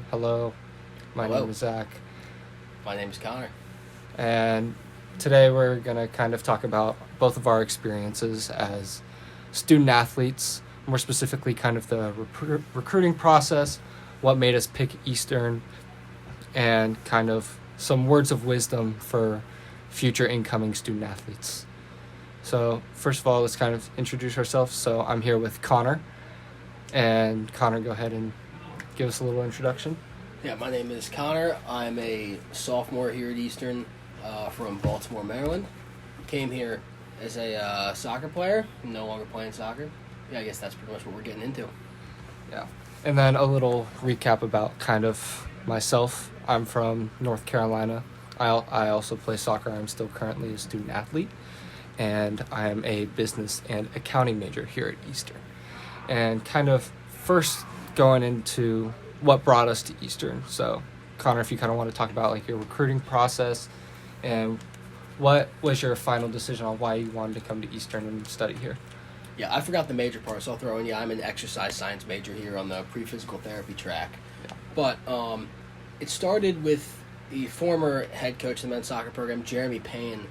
Hello, my name Hello, is Zach, my name is Connor. and today we're going to kind of talk about both of our experiences as student athletes, more specifically, kind of the recruiting process, what made us pick Eastern, and kind of some words of wisdom for future incoming student athletes. So, first of all, let's kind of introduce ourselves. So, I'm here with Connor, and Connor, go ahead and give us a little introduction. Yeah, my name is Connor. I'm a sophomore here at Eastern from Baltimore, Maryland. Came here as a soccer player. I'm no longer playing soccer. Yeah, I guess that's pretty much what we're getting into. Yeah. And then a little recap about kind of myself. I'm from North Carolina. I also play soccer. I'm still currently a student athlete. And I am a business and accounting major here at Eastern. And kind of first going into what brought us to Eastern. So, Connor, if you kind of want to talk about like your recruiting process and what was your final decision on why you wanted to come to Eastern and study here? Yeah, I forgot the major part, so I'll throw in. Yeah, I'm an exercise science major here on the pre-physical therapy track. Yeah. But it started with the former head coach of the men's soccer program, Jeremy Payne,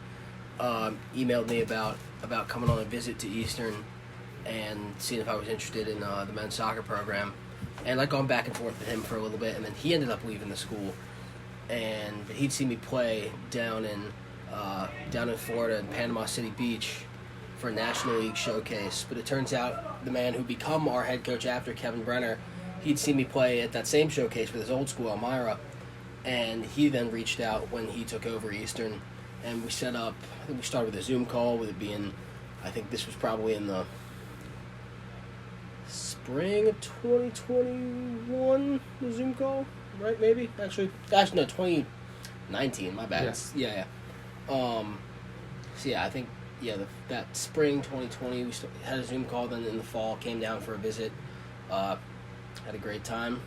emailed me about coming on a visit to Eastern and seeing if I was interested in the men's soccer program. And I'd gone back and forth with him for a little bit, and then he ended up leaving the school. And he'd seen me play down in Florida in Panama City Beach for a National League showcase. But it turns out the man who become our head coach after, Kevin Brenner, he'd seen me play at that same showcase with his old school, Elmira. And he then reached out when he took over Eastern, and we set up, I think we started with a Zoom call, with it being, I think this was probably in the spring of 2021, the Zoom call, right? Maybe actually, no, 2019. My bad. Yeah. So yeah, I think that spring 2020 we had a Zoom call. Then in the fall, came down for a visit. Had a great time.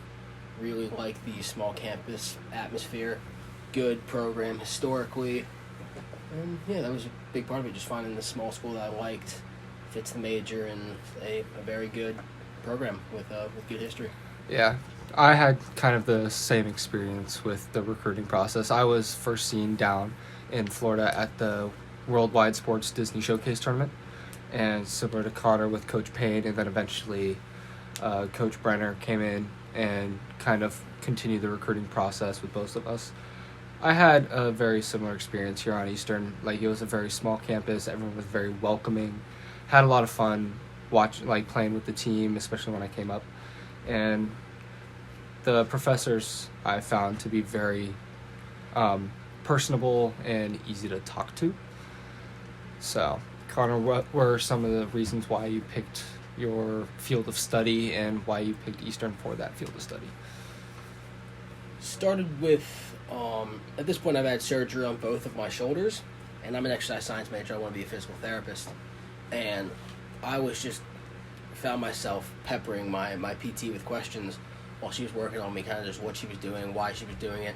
Really like the small campus atmosphere. Good program historically. And yeah, that was a big part of it. Just finding the small school that I liked, fits the major, and a very good program with good history. Yeah, I had kind of the same experience with the recruiting process. I was first seen down in Florida at the Worldwide Sports Disney Showcase Tournament, and similar to Connor with Coach Payne, and then eventually Coach Brenner came in and kind of continued the recruiting process with both of us. I had a very similar experience here on Eastern. Like, it was a very small campus. Everyone was very welcoming. Had a lot of fun playing with the team, especially when I came up. And the professors I found to be very personable and easy to talk to. So, Connor, what were some of the reasons why you picked your field of study and why you picked Eastern for that field of study? Started with, at this point I've had surgery on both of my shoulders, and I'm an exercise science major. I want to be a physical therapist. And I was just found myself peppering my PT with questions while she was working on me, kind of just what she was doing, why she was doing it,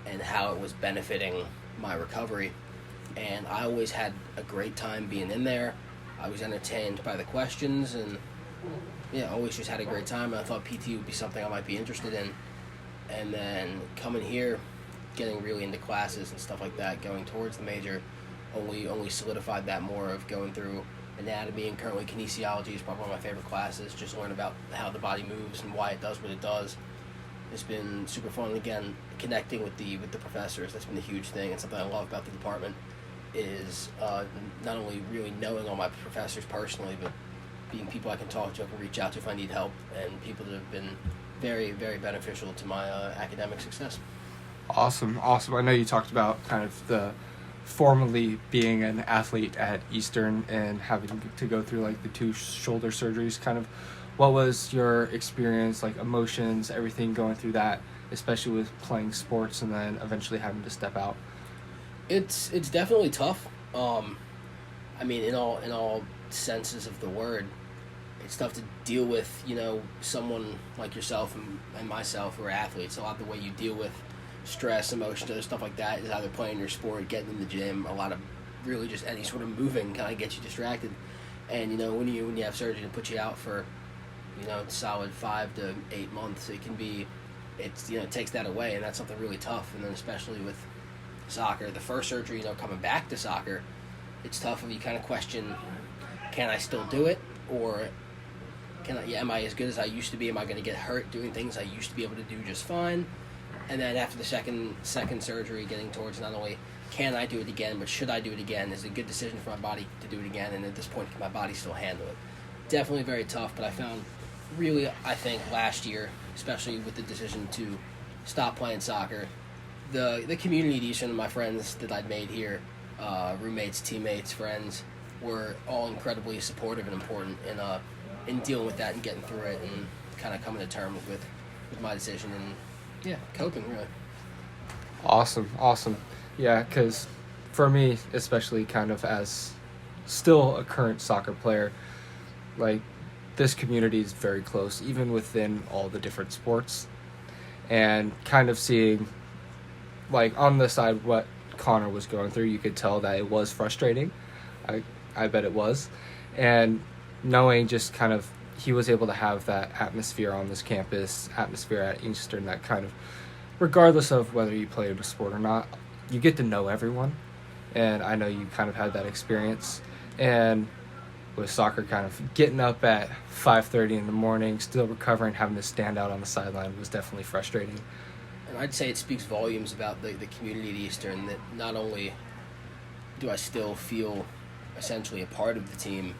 and how it was benefiting my recovery. And I always had a great time being in there. I was entertained by the questions, and yeah, always just had a great time. And I thought PT would be something I might be interested in. And then coming here, getting really into classes and stuff like that, going towards the major, only solidified that more of going through anatomy, and currently kinesiology is probably one of my favorite classes. Just learn about how the body moves and why it does what it does. It's been super fun. And again, connecting with the professors, that's been a huge thing. And something I love about the department is not only really knowing all my professors personally, but being people I can talk to, I can reach out to if I need help, and people that have been very, very beneficial to my academic success. Awesome. I know you talked about kind of the formally being an athlete at Eastern and having to go through like the 2 shoulder surgeries. Kind of what was your experience, like emotions, everything going through that, especially with playing sports and then eventually having to step out? It's definitely tough. I mean, in all senses of the word, it's tough to deal with, someone like yourself and myself who are athletes. A lot of the way you deal with stress, emotions, other stuff like that is either playing your sport, getting in the gym, a lot of really just any sort of moving kind of gets you distracted. And, when you have surgery to put you out for, solid 5 to 8 months, it can be it's it takes that away, and that's something really tough. And then especially with soccer, the first surgery, coming back to soccer, it's tough if you kind of question, can I still do it, or am I as good as I used to be? Am I going to get hurt doing things I used to be able to do just fine? And then after the second surgery, getting towards not only can I do it again, but should I do it again? Is it a good decision for my body to do it again? And at this point, can my body still handle it? Definitely very tough, but I found really, I think, last year, especially with the decision to stop playing soccer, the community at Eastern and my friends that I'd made here, roommates, teammates, friends, were all incredibly supportive and important in dealing with that and getting through it and kind of coming to terms with my decision and, coping, really. Awesome. Yeah, because for me, especially kind of as still a current soccer player, like, this community is very close, even within all the different sports. And kind of seeing, like, on the side what Connor was going through, you could tell that it was frustrating. I bet it was. And knowing just kind of he was able to have that atmosphere on this campus, atmosphere at Eastern, that kind of, regardless of whether you played a sport or not, you get to know everyone. And I know you kind of had that experience. And with soccer, kind of getting up at 5:30 in the morning, still recovering, having to stand out on the sideline was definitely frustrating. And I'd say it speaks volumes about the community at Eastern, that not only do I still feel essentially a part of the team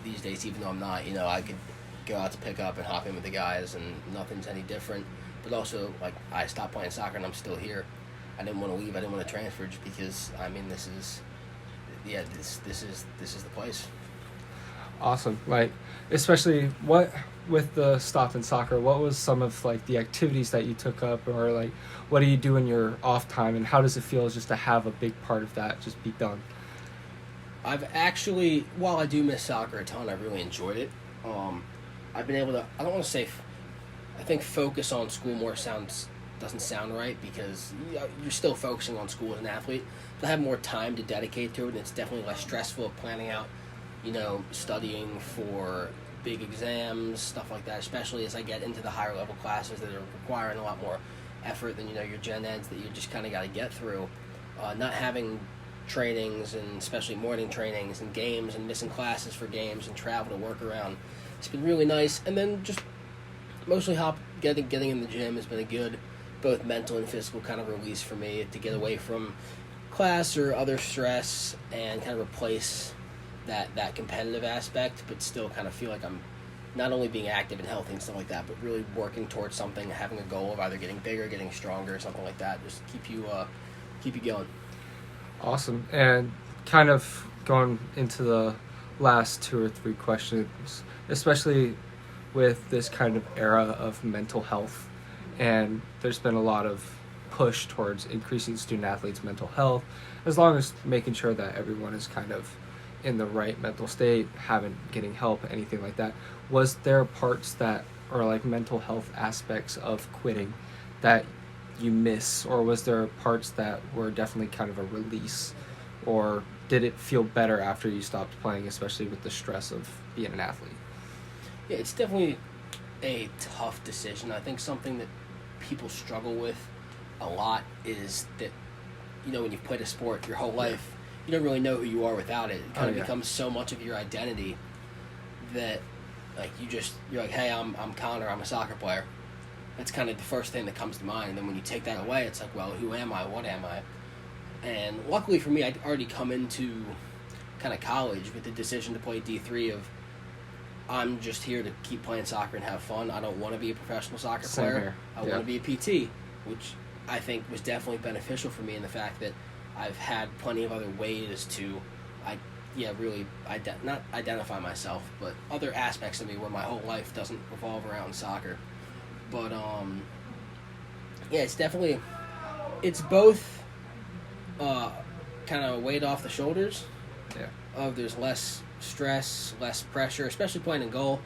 these days, even though I'm not, I could go out to pick up and hop in with the guys and nothing's any different, but also, like, I stopped playing soccer and I'm still here. I didn't want to leave, I didn't want to transfer, just because, this is the place. Awesome. Like, especially with the stop in soccer, what was some of, like, the activities that you took up, or, like, what do you do in your off time, and how does it feel just to have a big part of that just be done? I've actually, while I do miss soccer a ton, I've really enjoyed it. I've been able to, I don't want to say, I think focus on school more doesn't sound right, because you're still focusing on school as an athlete, but I have more time to dedicate to it, and it's definitely less stressful planning out, studying for big exams, stuff like that, especially as I get into the higher level classes that are requiring a lot more effort than, your gen eds that you just kind of got to get through. Not having trainings, and especially morning trainings and games, and missing classes for games and travel to work around, it's been really nice. And then just mostly getting in the gym has been a good both mental and physical kind of release for me, to get away from class or other stress and kind of replace that competitive aspect, but still kind of feel like I'm not only being active and healthy and stuff like that, but really working towards something, having a goal of either getting bigger, getting stronger, something like that, just keep you going. Awesome. And kind of going into the last 2 or 3 questions, especially with this kind of era of mental health, and there's been a lot of push towards increasing student athletes' mental health, as long as making sure that everyone is kind of in the right mental state, getting help, anything like that. Was there parts that are like mental health aspects of quitting that you miss, or was there parts that were definitely kind of a release, or did it feel better after you stopped playing, especially with the stress of being an athlete? Yeah, it's definitely a tough decision. I think something that people struggle with a lot is that, when you've played a sport your whole life, you don't really know who you are without it. It kind of becomes so much of your identity that, like, you're like, hey, I'm Connor, I'm a soccer player. That's kind of the first thing that comes to mind. And then when you take that away, it's like, well, who am I? What am I? And luckily for me, I'd already come into kind of college with the decision to play D3 of, I'm just here to keep playing soccer and have fun. I don't want to be a professional soccer player. I want to be a PT, which I think was definitely beneficial for me in the fact that I've had plenty of other ways to, not identify myself, but other aspects of me where my whole life doesn't revolve around soccer. But, it's both kind of weight off the shoulders. Yeah. There's less stress, less pressure, especially playing in goal.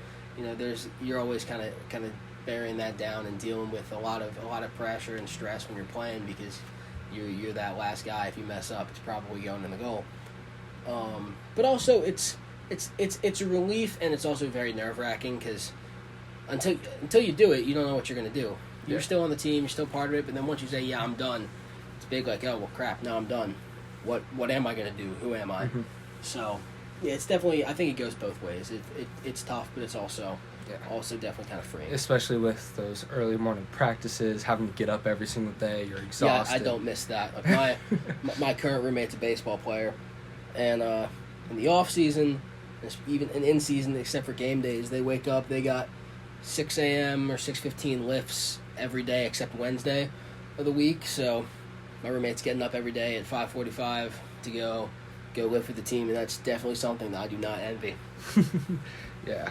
You're always kind of bearing that down and dealing with a lot of pressure and stress when you're playing, because you're that last guy. If you mess up, it's probably going in the goal. But also it's a relief, and it's also very nerve-wracking, because until you do it, you don't know what you're going to do. You're still on the team, you're still part of it, but then once you say, yeah, I'm done, it's big like, oh, well, crap, now I'm done. What am I going to do? Who am I? Mm-hmm. So, yeah, it's definitely, I think it goes both ways. It's tough, but it's also definitely kind of freeing. Especially with those early morning practices, having to get up every single day, you're exhausted. Yeah, I don't miss that. Like my current roommate's a baseball player, and in the off season, even in season, except for game days, they wake up. They got 6 a.m. or 6:15 lifts every day except Wednesday of the week. So my roommate's getting up every day at 5:45 to go lift with the team, and that's definitely something that I do not envy. Yeah,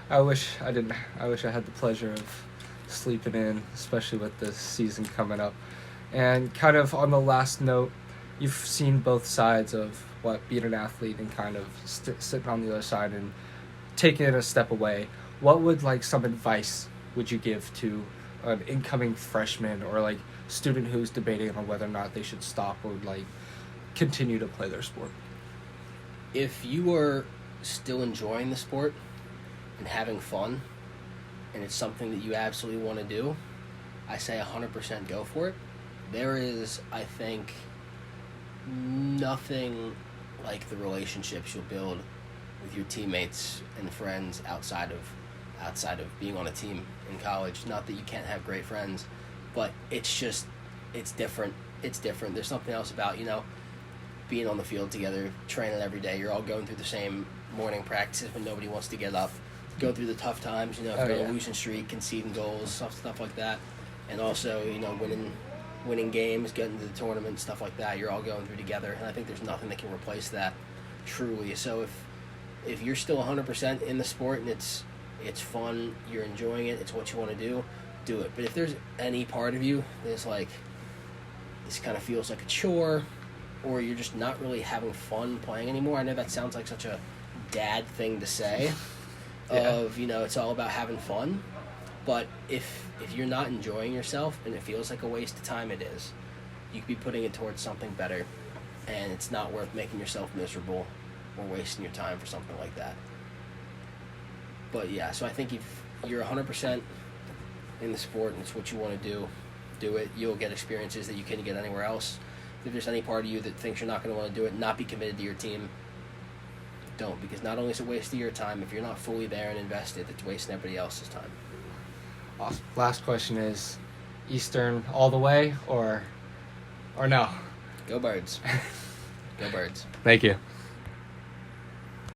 I wish I didn't. I wish I had the pleasure of sleeping in, especially with this season coming up. And kind of on the last note, you've seen both sides of what being an athlete and kind of sitting on the other side and taking it a step away. What would some advice would you give to an incoming freshman or student who's debating on whether or not they should stop or continue to play their sport? If you are still enjoying the sport and having fun, and it's something that you absolutely want to do, I say 100% go for it. There is, I think, nothing like the relationships you'll build with your teammates and friends outside of being on a team in college. Not that you can't have great friends, but it's different. It's different. There's something else about, being on the field together, training every day. You're all going through the same morning practices when nobody wants to get up. Go through the tough times, if you're on a losing streak, conceding goals, stuff like that. And also, winning games, getting to the tournament, stuff like that. You're all going through together. And I think there's nothing that can replace that, truly. So if you're still 100% in the sport and it's fun, you're enjoying it, it's what you want to do it. But if there's any part of you that's this kind of feels like a chore, or you're just not really having fun playing anymore, I know that sounds like such a dad thing to say, it's all about having fun. But if you're not enjoying yourself and it feels like a waste of time, it is. You could be putting it towards something better, and it's not worth making yourself miserable or wasting your time for something like that. But yeah, so I think if you're 100% in the sport and it's what you want to do it. You'll get experiences that you couldn't get anywhere else. If there's any part of you that thinks you're not going to want to do it, not be committed to your team, don't. Because not only is it a waste of your time, if you're not fully there and invested, it's wasting everybody else's time. Awesome. Last question is, Eastern all the way or no? Go Birds. Go Birds. Thank you.